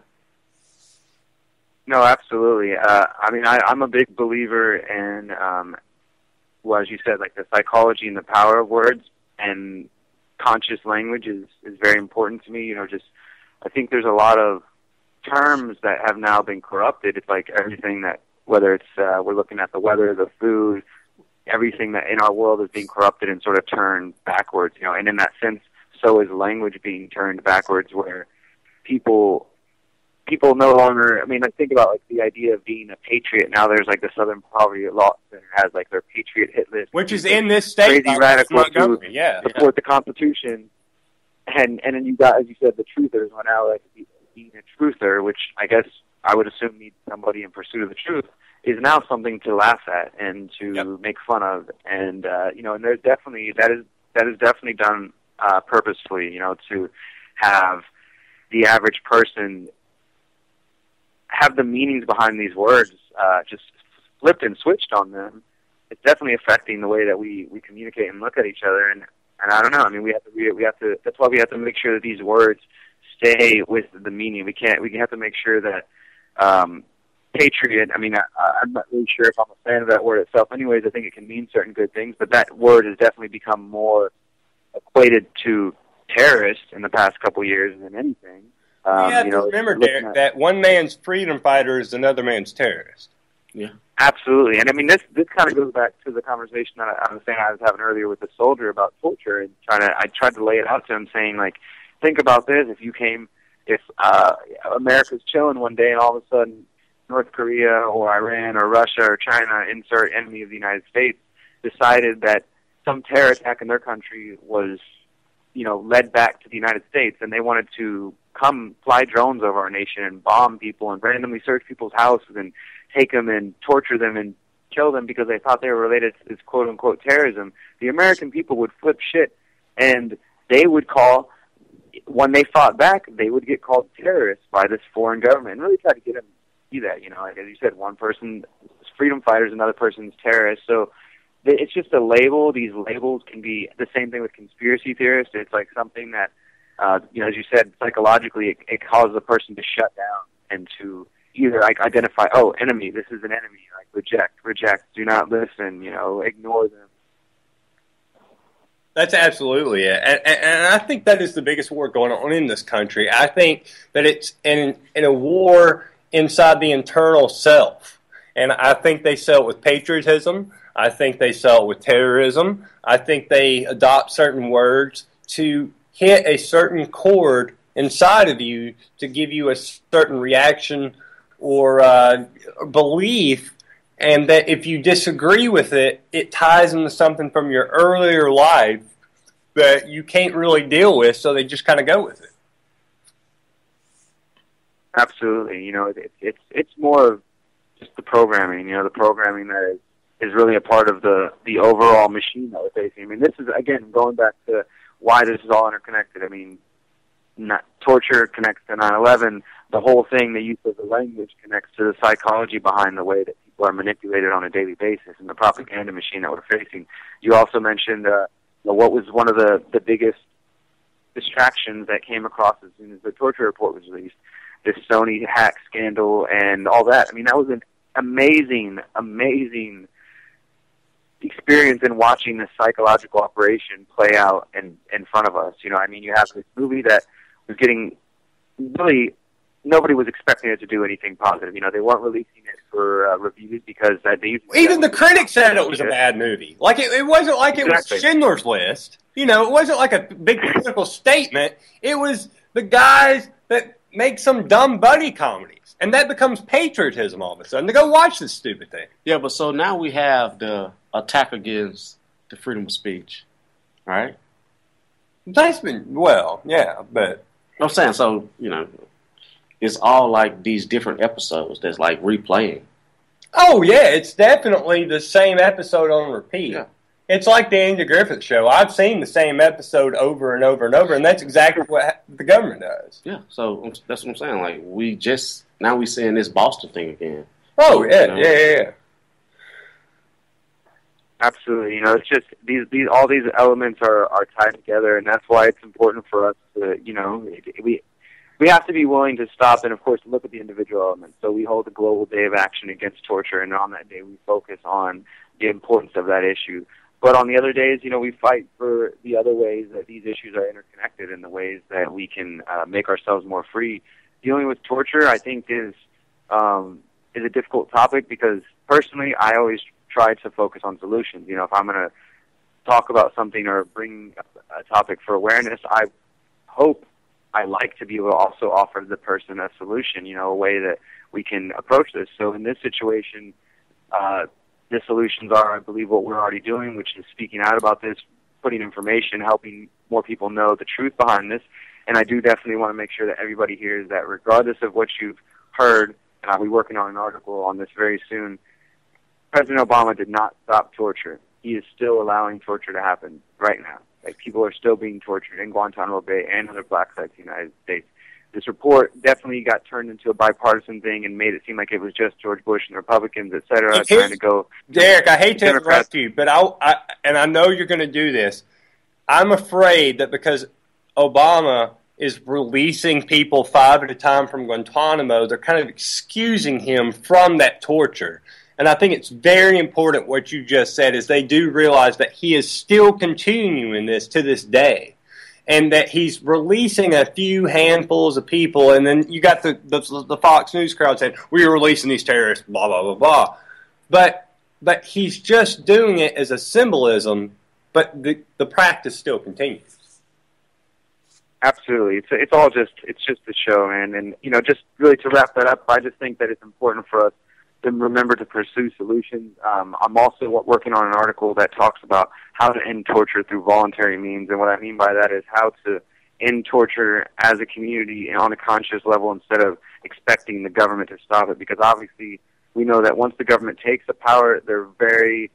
No, absolutely. I'm a big believer in, as you said, like the psychology and the power of words, and conscious language is very important to me. I think there's a lot of terms that have now been corrupted. It's like everything that, whether it's we're looking at the weather, the food, everything that in our world is being corrupted and sort of turned backwards. And in that sense, so is language being turned backwards, where people no longer, I think about like the idea of being a patriot. Now there's like the Southern Poverty Law Center has like their patriot hit list, which is in this state, crazy radical to yeah. support the Constitution, and then you got, as you said, the truthers are now like being a truther, which I guess I would assume means somebody in pursuit of the truth, is now something to laugh at and to make fun of, and and there's definitely that is definitely done purposefully, to have the average person have the meanings behind these words just flipped and switched on them, it's definitely affecting the way that we communicate and look at each other. And I don't know. I mean, we have to. That's why we have to make sure that these words stay with the meaning. We have to make sure that patriot. I mean, I'm not really sure if I'm a fan of that word itself. Anyways, I think it can mean certain good things, but that word has definitely become more equated to terrorist in the past couple of years than anything. You have to remember, Derek, that one man's freedom fighter is another man's terrorist. Yeah, absolutely. And I mean, this kind of goes back to the conversation that I was saying I was having earlier with the soldier about torture, and I tried to lay it out to him, saying, like, think about this: if America's chilling one day and all of a sudden North Korea or Iran or Russia or China, insert enemy of the United States, decided that some terror attack in their country was, led back to the United States, and they wanted to come fly drones over our nation and bomb people and randomly search people's houses and take them and torture them and kill them because they thought they were related to this quote-unquote terrorism, the American people would flip shit, and they would call, when they fought back, they would get called terrorists by this foreign government and really try to get them to see that, like as you said, one person's freedom fighters, another person's terrorists. So it's just a label. These labels can be the same thing with conspiracy theorists. It's like something that, as you said, psychologically, it causes a person to shut down and to either identify, enemy, this is an enemy, reject, do not listen, ignore them. That's absolutely it. And I think that is the biggest war going on in this country. I think that it's in a war inside the internal self. And I think they sell it with patriotism. I think they sell it with terrorism. I think they adopt certain words to hit a certain chord inside of you to give you a certain reaction or belief, and that if you disagree with it, it ties into something from your earlier life that you can't really deal with, so they just kind of go with it. Absolutely. It's more of just the programming, the programming that is really a part of the overall machine that we're facing. I mean, this is, again, going back to why this is all interconnected. I mean, torture connects to 9/11. The whole thing, the use of the language, connects to the psychology behind the way that people are manipulated on a daily basis and the propaganda machine that we're facing. You also mentioned what was one of the biggest distractions that came across as soon as the torture report was released, this Sony hack scandal and all that. I mean, that was an amazing experience in watching this psychological operation play out in front of us. I mean, you have this movie that was getting really, nobody was expecting it to do anything positive. They weren't releasing it for reviews because even the critics said it was a bad movie. Like it wasn't like it was Schindler's List. It wasn't like a big political statement. It was the guys that make some dumb buddy comedies, and that becomes patriotism all of a sudden to go watch this stupid thing. Yeah, but so now we have the attack against the freedom of speech, right? That's been but I'm saying, so it's all like these different episodes that's like replaying. Oh yeah, it's definitely the same episode on repeat. Yeah. It's like the Andy Griffith Show. I've seen the same episode over and over and over, and that's exactly what the government does. Yeah, so that's what I'm saying. Like now we seeing this Boston thing again. Oh yeah. Absolutely. It's just these all these elements are tied together, and that's why it's important for us to we have to be willing to stop and, of course, look at the individual elements. So we hold a global day of action against torture, and on that day we focus on the importance of that issue. But on the other days, we fight for the other ways that these issues are interconnected and the ways that we can make ourselves more free. Dealing with torture, I think, is a difficult topic because, personally, I always try to focus on solutions. If I'm going to talk about something or bring a topic for awareness, I like to be able to also offer the person a solution, a way that we can approach this. So in this situation, the solutions are, I believe, what we're already doing, which is speaking out about this, putting information, helping more people know the truth behind this. And I do definitely want to make sure that everybody hears that regardless of what you've heard, and I'll be working on an article on this very soon, President Obama did not stop torture. He is still allowing torture to happen right now. Like, people are still being tortured in Guantanamo Bay and other black sites in the United States. this report definitely got turned into a bipartisan thing and made it seem like it was just George Bush and Republicans, et cetera, trying to go. Derek, I hate to Democrats. interrupt you, but I know you're going to do this. I'm afraid that because Obama is releasing people 5 at a time from Guantanamo, they're kind of excusing him from that torture. And I think it's very important what you just said is they do realize that he is still continuing this to this day. And that he's releasing a few handfuls of people, and then you got the Fox News crowd saying, we're releasing these terrorists, blah, blah, blah, blah. But he's just doing it as a symbolism, but the practice still continues. Absolutely. It's just a show, man. And, you know, just really to wrap that up, I just think that it's important for us to remember to pursue solutions. I'm also working on an article that talks about how to end torture through voluntary means, and what I mean by that is how to end torture as a community on a conscious level instead of expecting the government to stop it, because obviously we know that once the government takes the power, they're very,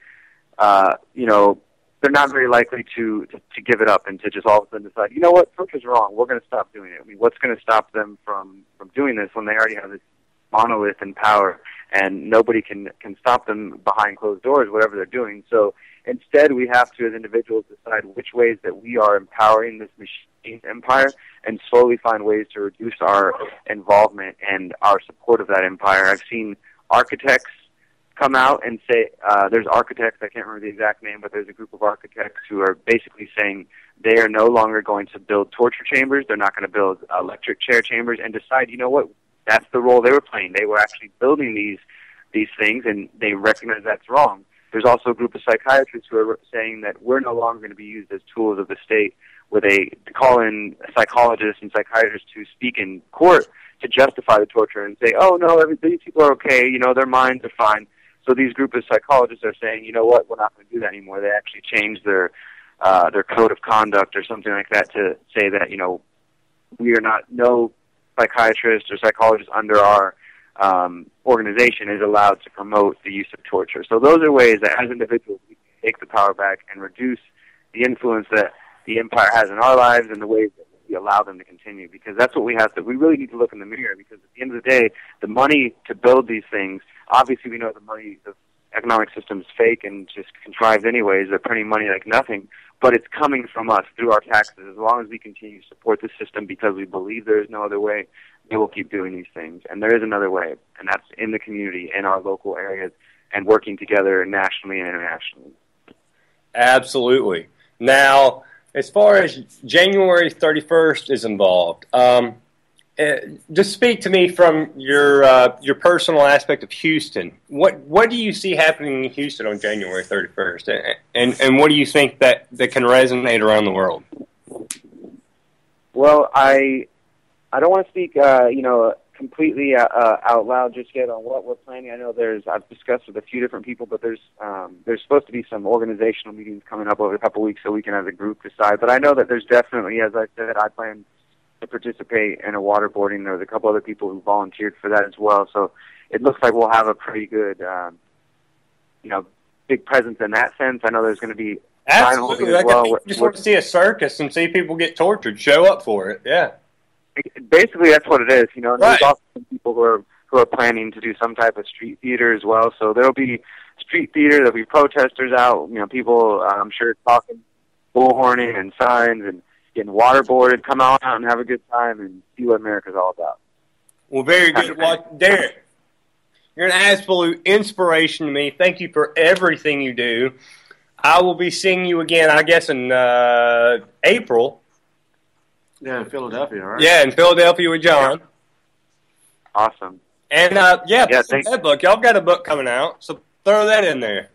they're not very likely to give it up and to just all of a sudden decide, you know what, torture's wrong, we're going to stop doing it. I mean, what's going to stop them from doing this when they already have this monolith in power and nobody can stop them behind closed doors, whatever they're doing? So instead, we have to, as individuals, decide which ways that we are empowering this machine empire and slowly find ways to reduce our involvement and our support of that empire. I've seen architects come out and say, there's architects, I can't remember the exact name, but there's a group of architects who are basically saying they are no longer going to build torture chambers, they're not going to build electric chair chambers, and decide, you know what, that's the role they were playing. They were actually building these things, and they recognize that's wrong. There's also a group of psychiatrists who are saying that we're no longer going to be used as tools of the state, where they call in psychologists and psychiatrists to speak in court to justify the torture and say, oh, no, these people are okay, you know, their minds are fine. So these group of psychologists are saying, you know what, we're not going to do that anymore. They actually changed their code of conduct or something like that to say that, you know, we are not, no psychiatrist or psychologist under our organization is allowed to promote the use of torture. So those are ways that as individuals we can take the power back and reduce the influence that the empire has in our lives and the ways that we allow them to continue, because that's what we have to, we really need to look in the mirror, because at the end of the day, the money to build these things, obviously we know the economic system is fake and just contrived anyways, they're printing money like nothing, but it's coming from us through our taxes. As long as we continue to support the system because we believe there is no other way, we will keep doing these things. And there is another way, and that's in the community, in our local areas, and working together nationally and internationally. Absolutely. Now, as far as January 31st is involved, just speak to me from your personal aspect of Houston. What do you see happening in Houston on January 31st, and what do you think that can resonate around the world? Well, I don't want to speak completely out loud just yet on what we're planning. I know I've discussed with a few different people, but there's supposed to be some organizational meetings coming up over a couple of weeks so we can as a group decide. But I know that there's definitely, as I said, I plan to participate in a waterboarding. There's a couple other people who volunteered for that as well. So it looks like we'll have a pretty good, big presence in that sense. I know there's going to be absolutely. As well. Just want to see a circus and see people get tortured. Show up for it. Yeah. Basically, that's what it is. You know, right. There's also some people who are planning to do some type of street theater as well. So there'll be street theater. There'll be protesters out. You know, people I'm sure talking, bullhorning, and signs, and getting waterboarded. Come out and have a good time and see what America's all about. Well, very good. Well, Derek, you're an absolute inspiration to me. Thank you for everything you do. I will be seeing you again, I guess, in April. Yeah, in Philadelphia, right? Yeah, in Philadelphia with John. Awesome. And, thanks. That book. Y'all got a book coming out, so throw that in there.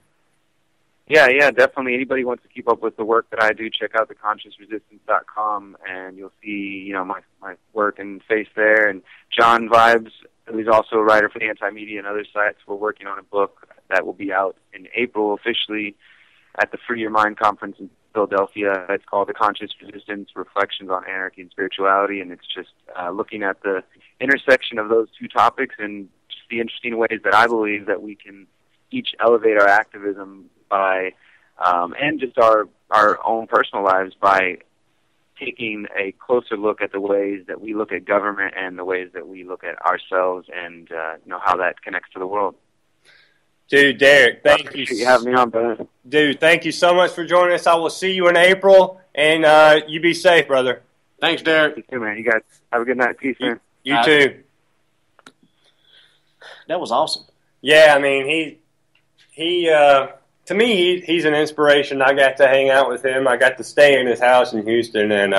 Yeah, definitely. Anybody wants to keep up with the work that I do, check out theconsciousresistance.com, and you'll see, my work and face there. And John Vibes, who's also a writer for the Anti-Media and other sites, we're working on a book that will be out in April officially at the Free Your Mind conference in Philadelphia. It's called The Conscious Resistance, Reflections on Anarchy and Spirituality, and it's just looking at the intersection of those two topics and just the interesting ways that I believe that we can each elevate our activism by, and just our own personal lives by taking a closer look at the ways that we look at government and the ways that we look at ourselves, and how that connects to the world. Dude, Derek, thank you. Appreciate you having me on, brother. Dude, thank you so much for joining us. I will see you in April, and you be safe, brother. Thanks, Derek. You too, man. You guys have a good night. Peace, man. You too. That was awesome. Yeah, I mean, he to me, he's an inspiration. I got to hang out with him. I got to stay in his house in Houston and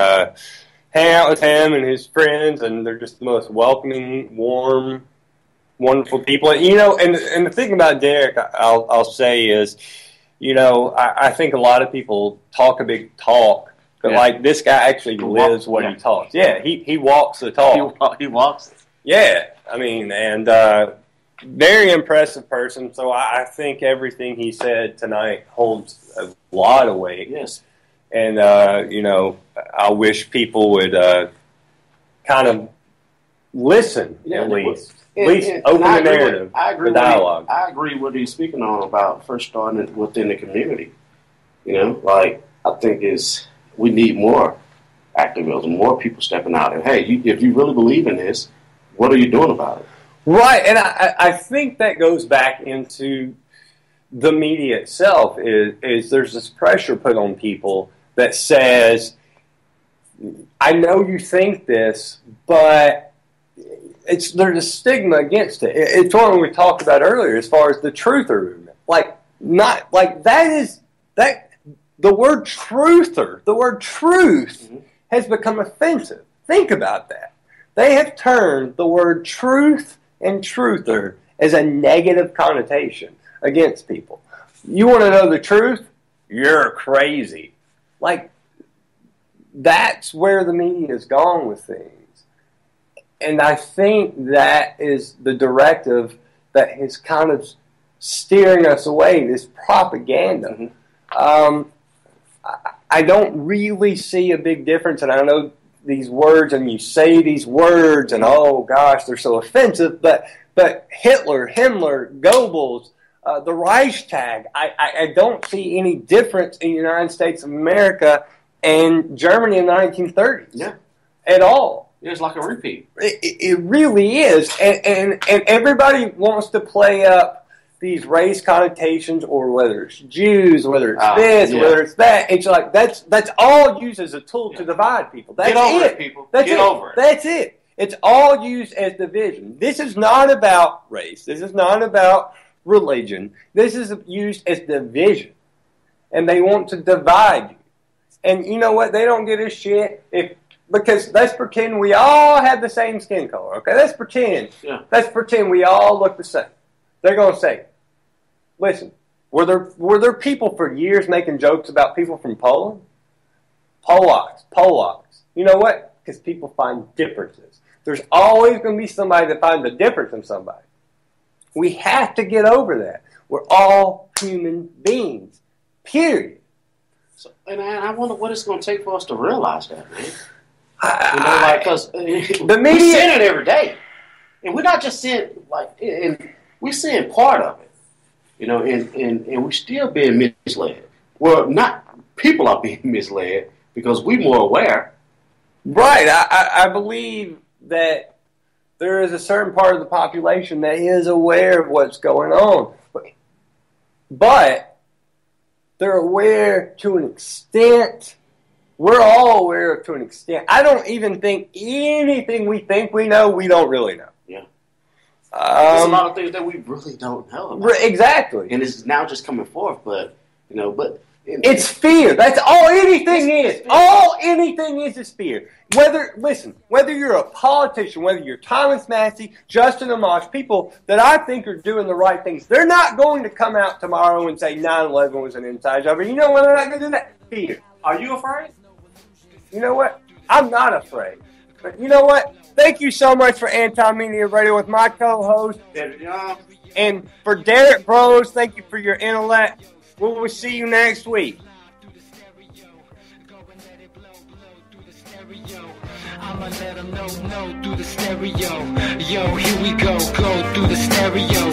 hang out with him and his friends, and they're just the most welcoming, warm, wonderful people. And the thing about Derek, I'll say is, I think a lot of people talk a big talk, but like this guy actually lives what he talks. Yeah, he walks the talk. He walks it. Yeah, I mean, and very impressive person. So I think everything he said tonight holds a lot of weight. Yes, and I wish people would kind of listen at least. At least open the narrative, the dialogue. I agree with what he's speaking on about first starting it within the community. I think we need more activism, more people stepping out. And hey, if you really believe in this, what are you doing about it? Right, and I think that goes back into the media itself. Is there's this pressure put on people that says, I know you think this, but there's a stigma against it. It's what we talked about earlier as far as the truther movement. The word truther, the word truth has become offensive. Think about that. They have turned the word truth and truther as a negative connotation against people. You want to know the truth? You're crazy. That's where the media has gone with things. And I think that is the directive that is kind of steering us away, this propaganda. I don't really see a big difference, and I know these words, and you say these words, and oh gosh, they're so offensive, but Hitler, Himmler, Goebbels, the Reichstag, I don't see any difference in the United States of America and Germany in the 1930s at all. It's like a repeat. It really is. And everybody wants to play up these race connotations, or whether it's Jews, whether it's this, whether it's that. It's like that's all used as a tool to divide people. That's Get over it, people. Get over it. That's it. It's all used as division. This is not about race. This is not about religion. This is used as division. And they want to divide you. And you know what? They don't give a shit because let's pretend we all have the same skin color, okay? Let's pretend. Yeah. Let's pretend we all look the same. They're going to say, listen, were there people for years making jokes about people from Poland? Polacks. You know what? Because people find differences. There's always going to be somebody that finds a difference in somebody. We have to get over that. We're all human beings, period. So, and I wonder what it's going to take for us to realize that, man. Because the media, we're seeing it every day, and we're not just seeing and we're seeing part of it, and we're still being misled. Well, not people are being misled because we're more aware. Right. I believe that there is a certain part of the population that is aware of what's going on, but they're aware to an extent. We're all aware to an extent. I don't even think anything we think we know, we don't really know. Yeah. There's a lot of things that we really don't know about. Exactly. And it's now just coming forth, but it's fear. That's all anything is. All anything is fear. Whether you're a politician, whether you're Thomas Massey, Justin Amash, people that I think are doing the right things, they're not going to come out tomorrow and say 9/11 was an inside job. You know why they're not going to do that? Fear. Are you afraid? You know what? I'm not afraid. But you know what? Thank you so much for Anti-Media Radio with my co-host. And for Derek Bros, thank you for your intellect. We will see you next week. I'ma let them know through the stereo. Yo, here we go through the stereo.